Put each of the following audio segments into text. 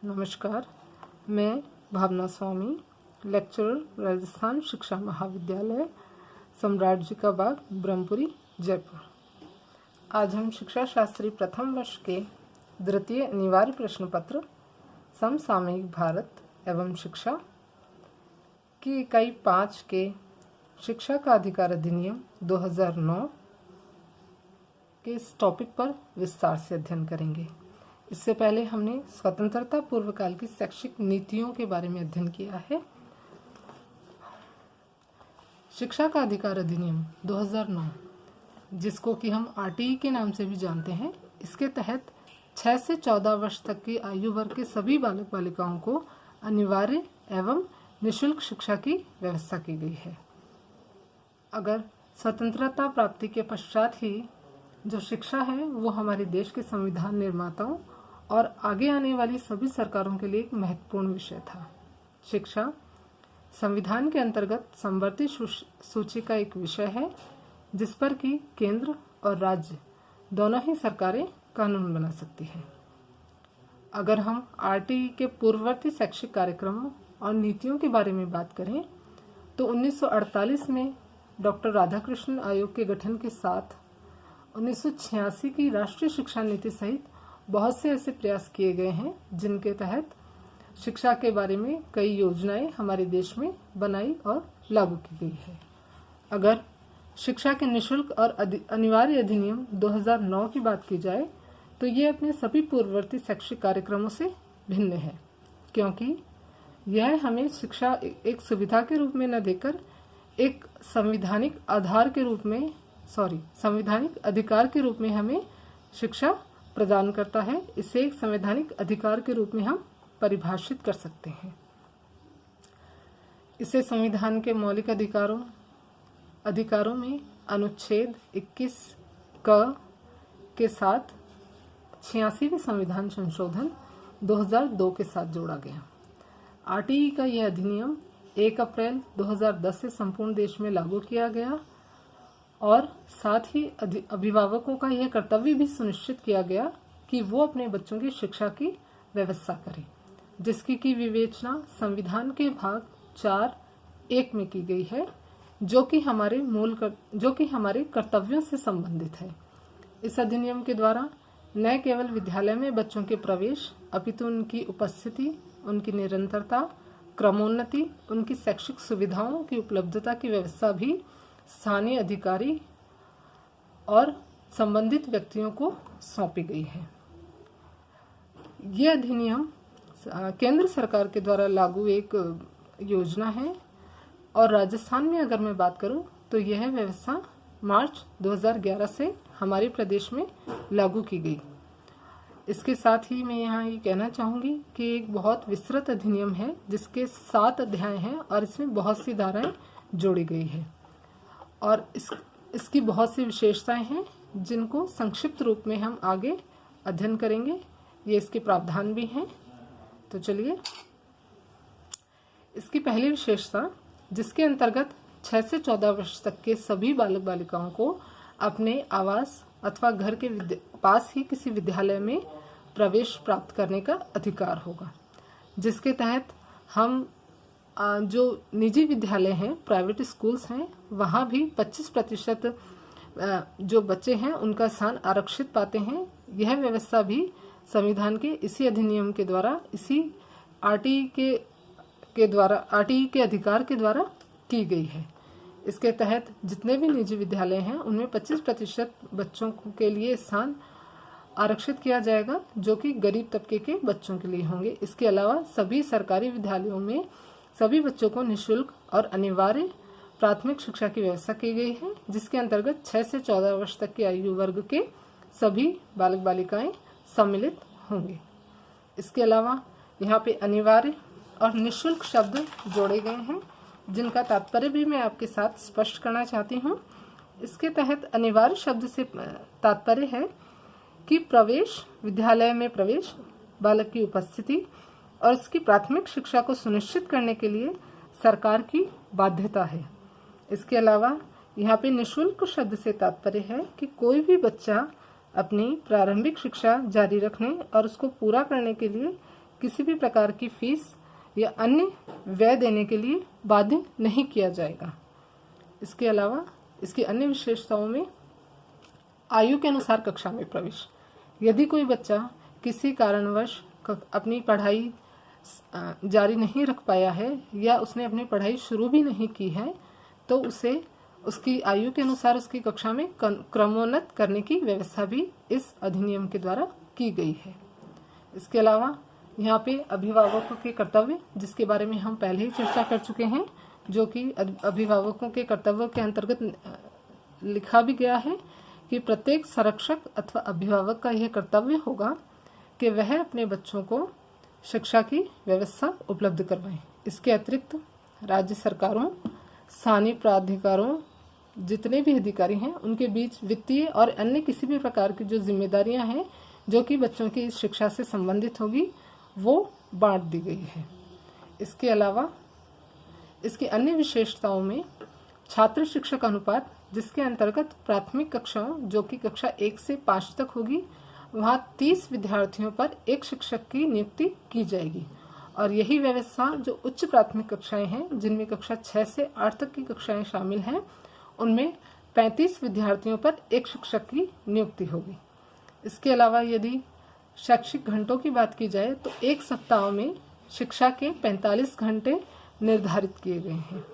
नमस्कार, मैं भावना स्वामी, लेक्चरर राजस्थान शिक्षा महाविद्यालय, सम्राट जी का बाग, ब्रह्मपुरी, जयपुर। आज हम शिक्षा शास्त्री प्रथम वर्ष के द्वितीय अनिवार्य प्रश्न पत्र समसामयिक भारत एवं शिक्षा की इकाई 5 के शिक्षा का अधिकार अधिनियम 2009 के इस टॉपिक पर विस्तार से अध्ययन करेंगे। इससे पहले हमने स्वतंत्रता पूर्व काल की शैक्षिक नीतियों के बारे में अध्ययन किया है। शिक्षा का अधिकार अधिनियम 2009, जिसको कि हम आरटीई के नाम से भी जानते हैं, इसके तहत 6 से 14 वर्ष तक की आयु वर्ग के सभी बालक बालिकाओं को अनिवार्य एवं निःशुल्क शिक्षा की व्यवस्था की गई है। अगर स्वतंत्रता प्राप्ति के पश्चात ही जो शिक्षा है वो हमारे देश के संविधान निर्माताओं और आगे आने वाली सभी सरकारों के लिए एक महत्वपूर्ण विषय था। शिक्षा संविधान के अंतर्गत समवर्ती सूची का एक विषय है, जिस पर कि केंद्र और राज्य दोनों ही सरकारें कानून बना सकती हैं। अगर हम आरटीई के पूर्ववर्ती शैक्षिक कार्यक्रमों और नीतियों के बारे में बात करें तो 1948 में डॉक्टर राधाकृष्णन आयोग के गठन के साथ 1986 की राष्ट्रीय शिक्षा नीति सहित बहुत से ऐसे प्रयास किए गए हैं जिनके तहत शिक्षा के बारे में कई योजनाएं हमारे देश में बनाई और लागू की गई है। अगर शिक्षा के निःशुल्क और अनिवार्य अधिनियम 2009 की बात की जाए तो ये अपने सभी पूर्ववर्ती शैक्षिक कार्यक्रमों से भिन्न है, क्योंकि यह हमें शिक्षा एक सुविधा के रूप में न देकर एक संवैधानिक अधिकार के रूप में हमें शिक्षा प्रदान करता है। इसे एक संवैधानिक अधिकार के रूप में हम परिभाषित कर सकते हैं। इसे संविधान के मौलिक अधिकारों में अनुच्छेद 21 क के साथ 86वें संविधान संशोधन 2002 के साथ जोड़ा गया। आरटीई का यह अधिनियम 1 अप्रैल 2010 से संपूर्ण देश में लागू किया गया और साथ ही अभिभावकों का यह कर्तव्य भी सुनिश्चित किया गया कि वो अपने बच्चों की शिक्षा की व्यवस्था करें, जिसकी की विवेचना संविधान के भाग 4(1) में की गई है, जो कि हमारे कर्तव्यों से संबंधित है। इस अधिनियम के द्वारा न केवल विद्यालय में बच्चों के प्रवेश अपितु उनकी उपस्थिति, उनकी निरंतरता, क्रमोन्नति, उनकी शैक्षिक सुविधाओं की उपलब्धता की व्यवस्था भी स्थानीय अधिकारी और संबंधित व्यक्तियों को सौंपी गई है। यह अधिनियम केंद्र सरकार के द्वारा लागू एक योजना है और राजस्थान में अगर मैं बात करूं तो यह व्यवस्था मार्च 2011 से हमारे प्रदेश में लागू की गई। इसके साथ ही मैं यहाँ ये कहना चाहूँगी कि एक बहुत विस्तृत अधिनियम है, जिसके 7 अध्याय हैं और इसमें बहुत सी धाराएं जोड़ी गई है और इसकी बहुत सी विशेषताएं हैं जिनको संक्षिप्त रूप में हम आगे अध्ययन करेंगे। ये इसके प्रावधान भी हैं। तो चलिए, इसकी पहली विशेषता, जिसके अंतर्गत 6 से 14 वर्ष तक के सभी बालक बालिकाओं को अपने आवास अथवा घर के पास ही किसी विद्यालय में प्रवेश प्राप्त करने का अधिकार होगा, जिसके तहत हम जो निजी विद्यालय हैं, प्राइवेट स्कूल्स हैं, वहाँ भी 25% जो बच्चे हैं उनका स्थान आरक्षित पाते हैं। यह व्यवस्था भी संविधान के इसी अधिनियम के द्वारा, इसी आरटीई के अधिकार के द्वारा की गई है। इसके तहत जितने भी निजी विद्यालय हैं उनमें 25% बच्चों के लिए स्थान आरक्षित किया जाएगा, जो कि गरीब तबके के बच्चों के लिए होंगे। इसके अलावा सभी सरकारी विद्यालयों में सभी बच्चों को निःशुल्क और अनिवार्य प्राथमिक शिक्षा की व्यवस्था की गई है, जिसके अंतर्गत 6 से 14 वर्ष तक की आयु वर्ग के सभी बालक बालिकाएं सम्मिलित होंगे। इसके अलावा यहाँ पे अनिवार्य और निःशुल्क शब्द जोड़े गए हैं, जिनका तात्पर्य भी मैं आपके साथ स्पष्ट करना चाहती हूँ। इसके तहत अनिवार्य शब्द से तात्पर्य है कि विद्यालय में प्रवेश, बालक की उपस्थिति और उसकी प्राथमिक शिक्षा को सुनिश्चित करने के लिए सरकार की बाध्यता है। इसके अलावा यहाँ पे निःशुल्क शब्द से तात्पर्य है कि कोई भी बच्चा अपनी प्रारंभिक शिक्षा जारी रखने और उसको पूरा करने के लिए किसी भी प्रकार की फीस या अन्य व्यय देने के लिए बाध्य नहीं किया जाएगा। इसके अलावा इसकी अन्य विशेषताओं में आयु के अनुसार कक्षा में प्रवेश। यदि कोई बच्चा किसी कारणवश अपनी पढ़ाई जारी नहीं रख पाया है या उसने अपनी पढ़ाई शुरू भी नहीं की है तो उसे उसकी आयु के अनुसार उसकी कक्षा में क्रमोन्नत करने की व्यवस्था भी इस अधिनियम के द्वारा की गई है। इसके अलावा यहाँ पे अभिभावकों के कर्तव्य, जिसके बारे में हम पहले ही चर्चा कर चुके हैं, जो कि अभिभावकों के कर्तव्यों के अंतर्गत लिखा भी गया है कि प्रत्येक संरक्षक अथवा अभिभावक का यह कर्तव्य होगा कि वह अपने बच्चों को शिक्षा की व्यवस्था उपलब्ध करवाएं। इसके अतिरिक्त राज्य सरकारों, स्थानीय प्राधिकारों, जितने भी अधिकारी हैं उनके बीच वित्तीय और अन्य किसी भी प्रकार की जो जिम्मेदारियां हैं जो कि बच्चों की शिक्षा से संबंधित होगी वो बांट दी गई है। इसके अलावा इसकी अन्य विशेषताओं में छात्र शिक्षक अनुपात, जिसके अंतर्गत प्राथमिक कक्षाओं जो कि कक्षा 1 से 5 तक होगी वहाँ 30 विद्यार्थियों पर एक शिक्षक की नियुक्ति की जाएगी। और यही व्यवस्था जो उच्च प्राथमिक कक्षाएं हैं जिनमें कक्षा 6 से 8 तक की कक्षाएं शामिल हैं उनमें 35 विद्यार्थियों पर एक शिक्षक की नियुक्ति होगी। इसके अलावा यदि शैक्षिक घंटों की बात की जाए तो एक सप्ताह में शिक्षा के 45 घंटे निर्धारित किए गए हैं।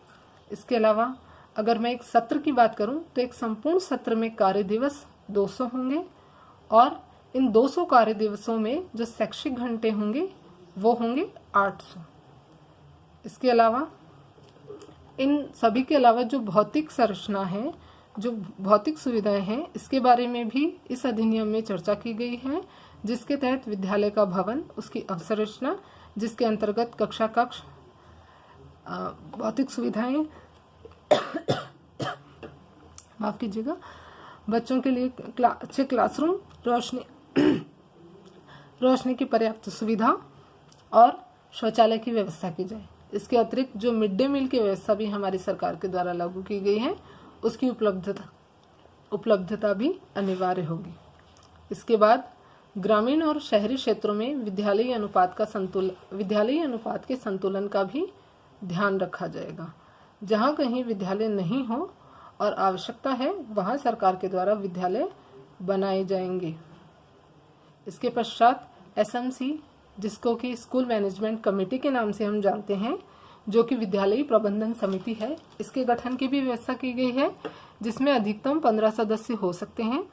इसके अलावा अगर मैं एक सत्र की बात करूं तो एक संपूर्ण सत्र में कार्य दिवस 200 होंगे और इन 200 कार्य दिवसों में जो शैक्षिक घंटे होंगे वो होंगे 800। इसके अलावा इन सभी के अलावा जो भौतिक संरचना है, जो भौतिक सुविधाएं हैं, इसके बारे में भी इस अधिनियम में चर्चा की गई है, जिसके तहत विद्यालय का भवन, उसकी अवसंरचना, जिसके अंतर्गत कक्षा कक्ष, भौतिक सुविधाएं माफ कीजिएगा, बच्चों के लिए अच्छे क्लासरूम, रोशनी की पर्याप्त सुविधा और शौचालय की व्यवस्था की जाए। इसके अतिरिक्त जो मिड डे मील की व्यवस्था भी हमारी सरकार के द्वारा लागू की गई है उसकी उपलब्धता भी अनिवार्य होगी। इसके बाद ग्रामीण और शहरी क्षेत्रों में विद्यालयी अनुपात के संतुलन का भी ध्यान रखा जाएगा। जहाँ कहीं विद्यालय नहीं हो और आवश्यकता है वहाँ सरकार के द्वारा विद्यालय बनाए जाएंगे। इसके पश्चात SMC, जिसको कि स्कूल मैनेजमेंट कमेटी के नाम से हम जानते हैं, जो कि विद्यालयी प्रबंधन समिति है, इसके गठन की भी व्यवस्था की गई है, जिसमें अधिकतम 15 सदस्य हो सकते हैं,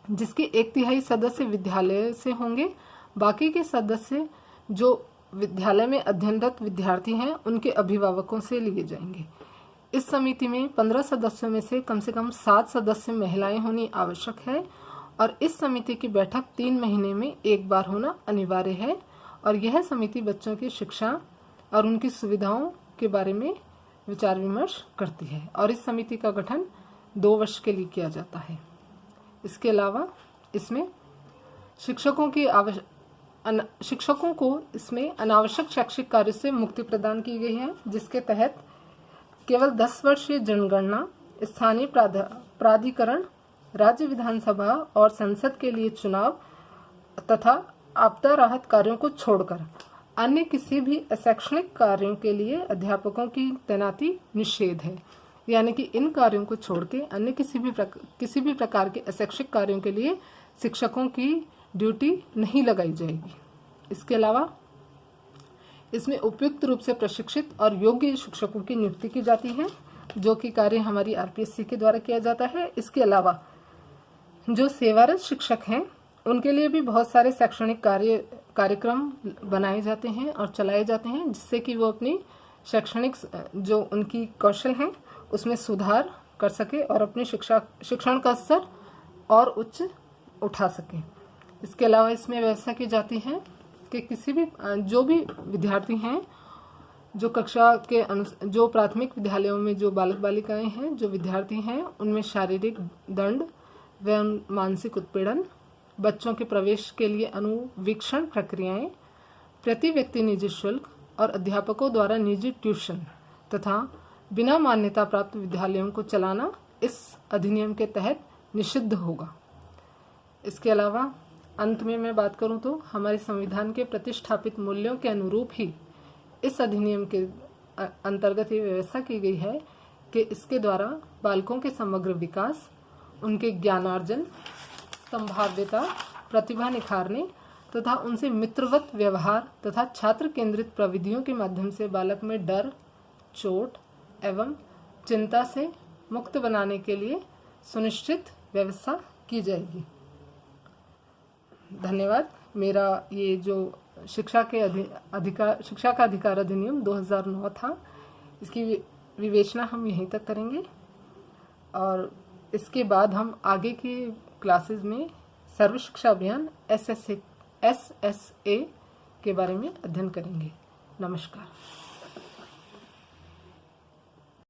जिसके 1/3 सदस्य विद्यालय से होंगे। बाकी के सदस्य जो विद्यालय में अध्ययनरत विद्यार्थी हैं उनके अभिभावकों से लिए जाएंगे। इस समिति में 15 सदस्यों में से कम 7 सदस्य महिलाएं होनी आवश्यक है और इस समिति की बैठक 3 महीने में एक बार होना अनिवार्य है और यह समिति बच्चों की शिक्षा और उनकी सुविधाओं के बारे में विचार विमर्श करती है और इस समिति का गठन 2 वर्ष के लिए किया जाता है। इसके अलावा इसमें शिक्षकों को इसमें अनावश्यक शैक्षिक कार्य से मुक्ति प्रदान की गई है, जिसके तहत केवल 10 वर्षीय जनगणना, स्थानीय प्राधिकरण, राज्य विधानसभा और संसद के लिए चुनाव तथा आपदा राहत कार्यों को छोड़कर अन्य किसी भी शैक्षणिक कार्यों के लिए अध्यापकों की तैनाती निषेध है। यानी कि इन कार्यों को छोड़ के अन्य किसी भी प्रकार के शैक्षिक कार्यों के लिए शिक्षकों की ड्यूटी नहीं लगाई जाएगी। इसके अलावा इसमें उपयुक्त रूप से प्रशिक्षित और योग्य शिक्षकों की नियुक्ति की जाती है, जो कि कार्य हमारी RPSC के द्वारा किया जाता है। इसके अलावा जो सेवारत शिक्षक हैं उनके लिए भी बहुत सारे शैक्षणिक कार्यक्रम बनाए जाते हैं और चलाए जाते हैं, जिससे कि वो अपनी शैक्षणिक जो उनकी कौशल हैं उसमें सुधार कर सके और अपनी शिक्षण का स्तर और उच्च उठा सके। इसके अलावा इसमें व्यवस्था की जाती है कि किसी भी जो भी विद्यार्थी हैं जो कक्षा के जो प्राथमिक विद्यालयों में जो बालक बालिकाएं हैं जो विद्यार्थी हैं उनमें शारीरिक दंड व मानसिक उत्पीड़न, बच्चों के प्रवेश के लिए अनुवीक्षण प्रक्रियाएं, प्रति व्यक्ति निजी शुल्क और अध्यापकों द्वारा निजी ट्यूशन तथा बिना मान्यता प्राप्त विद्यालयों को चलाना इस अधिनियम के तहत निषिद्ध होगा। इसके अलावा अंत में मैं बात करूं तो हमारे संविधान के प्रतिष्ठापित मूल्यों के अनुरूप ही इस अधिनियम के अंतर्गत ये व्यवस्था की गई है कि इसके द्वारा बालकों के समग्र विकास, उनके ज्ञानार्जन, संभाव्यता, प्रतिभा निखारने तथा उनसे मित्रवत व्यवहार तथा छात्र केंद्रित प्रविधियों के माध्यम से बालक में डर, चोट एवं चिंता से मुक्त बनाने के लिए सुनिश्चित व्यवस्था की जाएगी। धन्यवाद। मेरा ये जो शिक्षा का अधिकार अधिनियम 2009 था, इसकी विवेचना हम यहीं तक करेंगे और इसके बाद हम आगे के क्लासेस में सर्व शिक्षा अभियान SSA के बारे में अध्ययन करेंगे। नमस्कार।